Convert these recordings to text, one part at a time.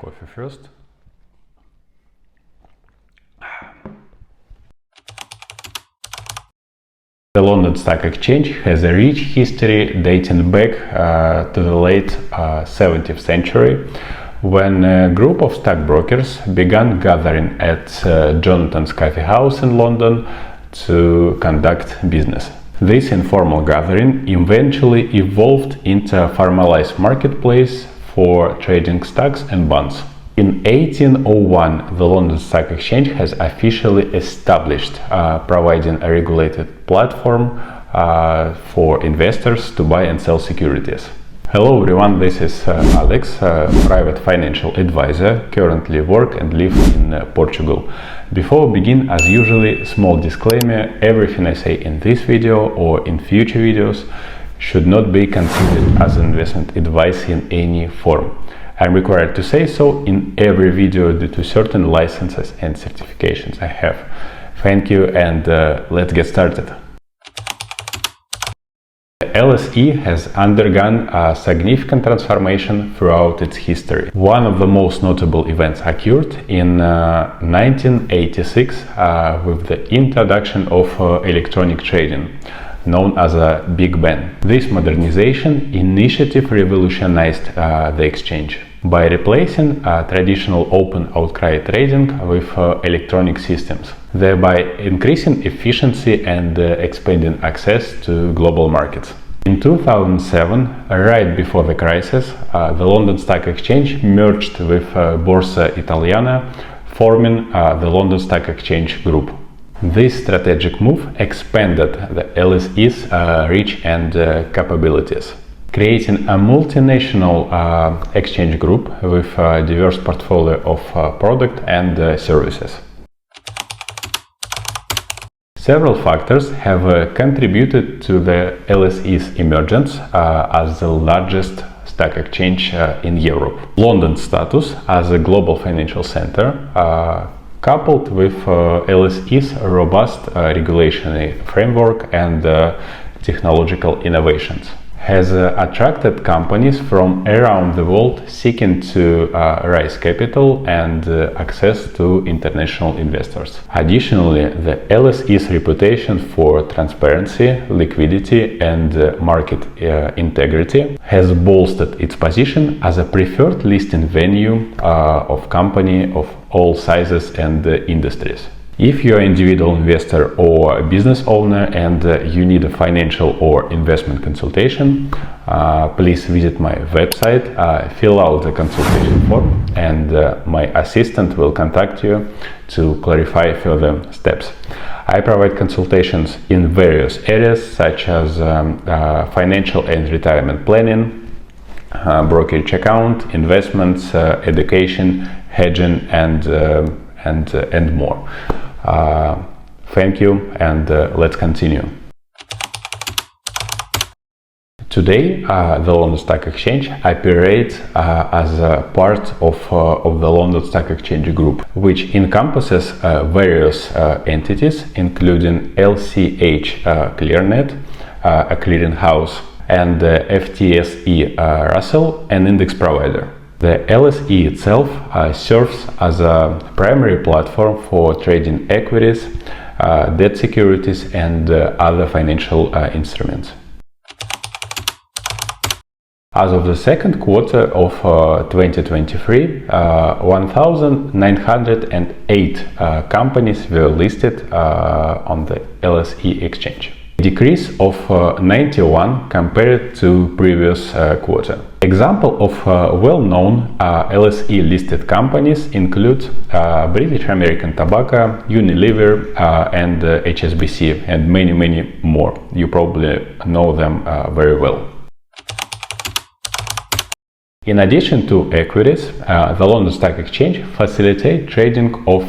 coffee first. The London Stock Exchange has a rich history dating back to the late 17th century, when a group of stockbrokers began gathering at Jonathan's Coffee House in London to conduct business. This informal gathering eventually evolved into a formalized marketplace for trading stocks and bonds. In 1801, the London Stock Exchange has officially established, providing a regulated platform for investors to buy and sell securities. Hello everyone, this is Alex, private financial advisor, currently work and live in Portugal. Before we begin, as usually, small disclaimer: everything I say in this video or in future videos should not be considered as investment advice in any form. I'm required to say so in every video due to certain licenses and certifications I have. Thank you, and let's get started. The LSE has undergone a significant transformation throughout its history. One of the most notable events occurred in 1986 with the introduction of electronic trading, known as a Big Bang. This modernization initiative revolutionized the exchange by replacing traditional open outcry trading with electronic systems, thereby increasing efficiency and expanding access to global markets. In 2007, right before the crisis, the London Stock Exchange merged with Borsa Italiana, forming the London Stock Exchange Group. This strategic move expanded the LSE's reach and capabilities, creating a multinational exchange group with a diverse portfolio of product and services. Several factors have contributed to the LSE's emergence as the largest stock exchange in Europe. London's status as a global financial center, coupled with LSE's robust regulatory framework and technological innovations, has attracted companies from around the world seeking to raise capital and access to international investors. Additionally, the LSE's reputation for transparency, liquidity, and market integrity has bolstered its position as a preferred listing venue of companies of all sizes and industries. If you're an individual investor or a business owner and you need a financial or investment consultation, please visit my website, fill out the consultation form, and my assistant will contact you to clarify further steps. I provide consultations in various areas such as financial and retirement planning, brokerage account, investments, education, hedging, and more. Thank you, and let's continue. Today, the London Stock Exchange operates as a part of the London Stock Exchange Group, which encompasses various entities, including LCH.Clearnet, a clearing house, and FTSE Russell, an index provider. The LSE itself serves as a primary platform for trading equities, debt securities, and other financial instruments. As of the second quarter of 2023, 1,908 companies were listed on the LSE exchange, a decrease of 91 compared to previous quarter. Example of well-known LSE-listed companies include British American Tobacco, Unilever, and HSBC, and many more. You probably know them very well. In addition to equities, the London Stock Exchange facilitates trading of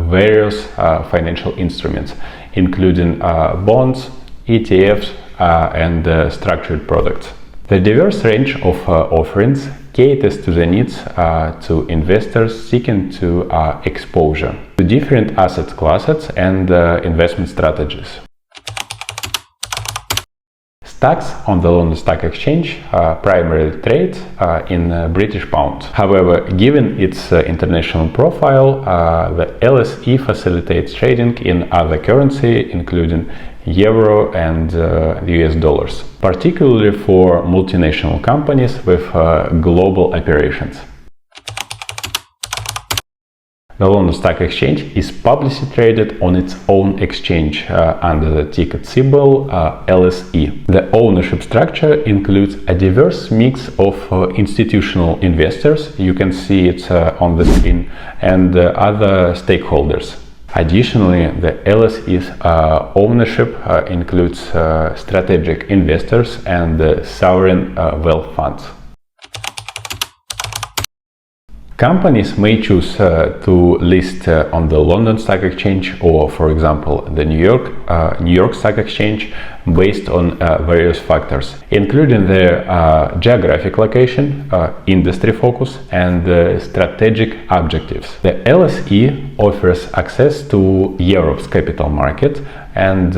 various financial instruments, including bonds, ETFs, and structured products. The diverse range of offerings caters to the needs to investors seeking to exposure to different asset classes and investment strategies. Stocks on the London Stock Exchange primarily trade in British pound. However, given its international profile, the LSE facilitates trading in other currency, including euro and US dollars, particularly for multinational companies with global operations. The London Stock Exchange is publicly traded on its own exchange under the ticker symbol LSE. The ownership structure includes a diverse mix of institutional investors, you can see it on the screen, and other stakeholders. Additionally, the LSE's ownership includes strategic investors and sovereign wealth funds. Companies may choose to list on the London Stock Exchange or, for example, the New York Stock Exchange based on various factors, including their geographic location, industry focus, and strategic objectives. The LSE offers access to Europe's capital market and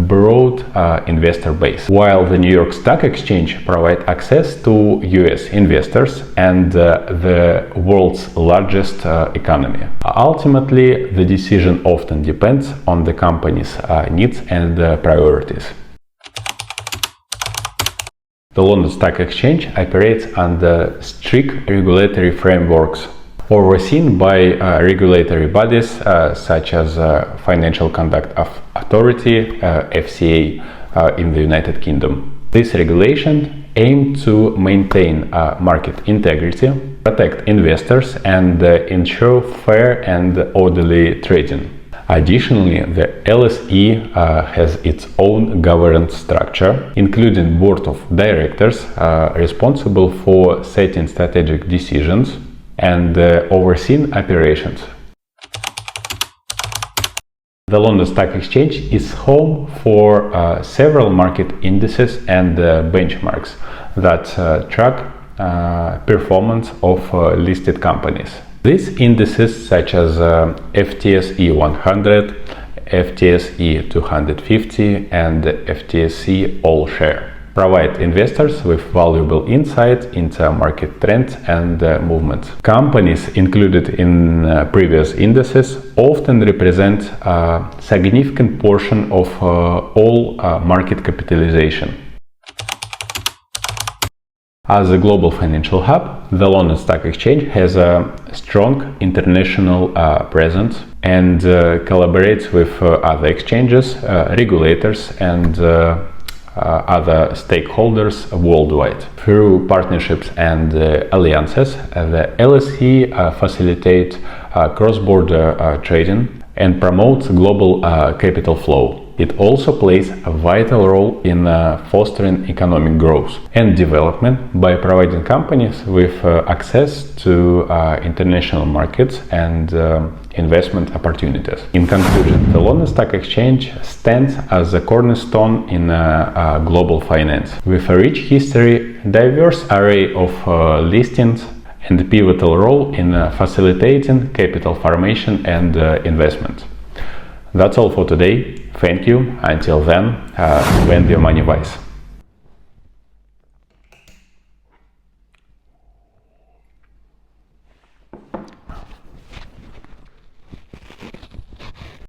broad investor base, while the New York Stock Exchange provides access to US investors and the world's largest economy. Ultimately, the decision often depends on the company's needs and priorities. The London Stock Exchange operates under strict regulatory frameworks overseen by regulatory bodies such as Financial Conduct Authority, FCA, in the United Kingdom. This regulation aims to maintain market integrity, protect investors, and ensure fair and orderly trading. Additionally, the LSE has its own governance structure, including board of directors responsible for setting strategic decisions and overseeing operations. The London Stock Exchange is home for several market indices and benchmarks that track performance of listed companies. These indices, such as FTSE 100, FTSE 250, and FTSE All Share, provide investors with valuable insight into market trends and movements. Companies included in previous indices often represent a significant portion of all market capitalization. As a global financial hub, the London Stock Exchange has a strong international presence and collaborates with other exchanges, regulators, and other stakeholders worldwide. Through partnerships and alliances, the LSE facilitates cross-border trading and promotes global capital flow. It also plays a vital role in fostering economic growth and development by providing companies with access to international markets and investment opportunities. In conclusion, the London Stock Exchange stands as a cornerstone in global finance, with a rich history, diverse array of listings, and a pivotal role in facilitating capital formation and investment. That's all for today. Thank you. Until then, spend your money wise.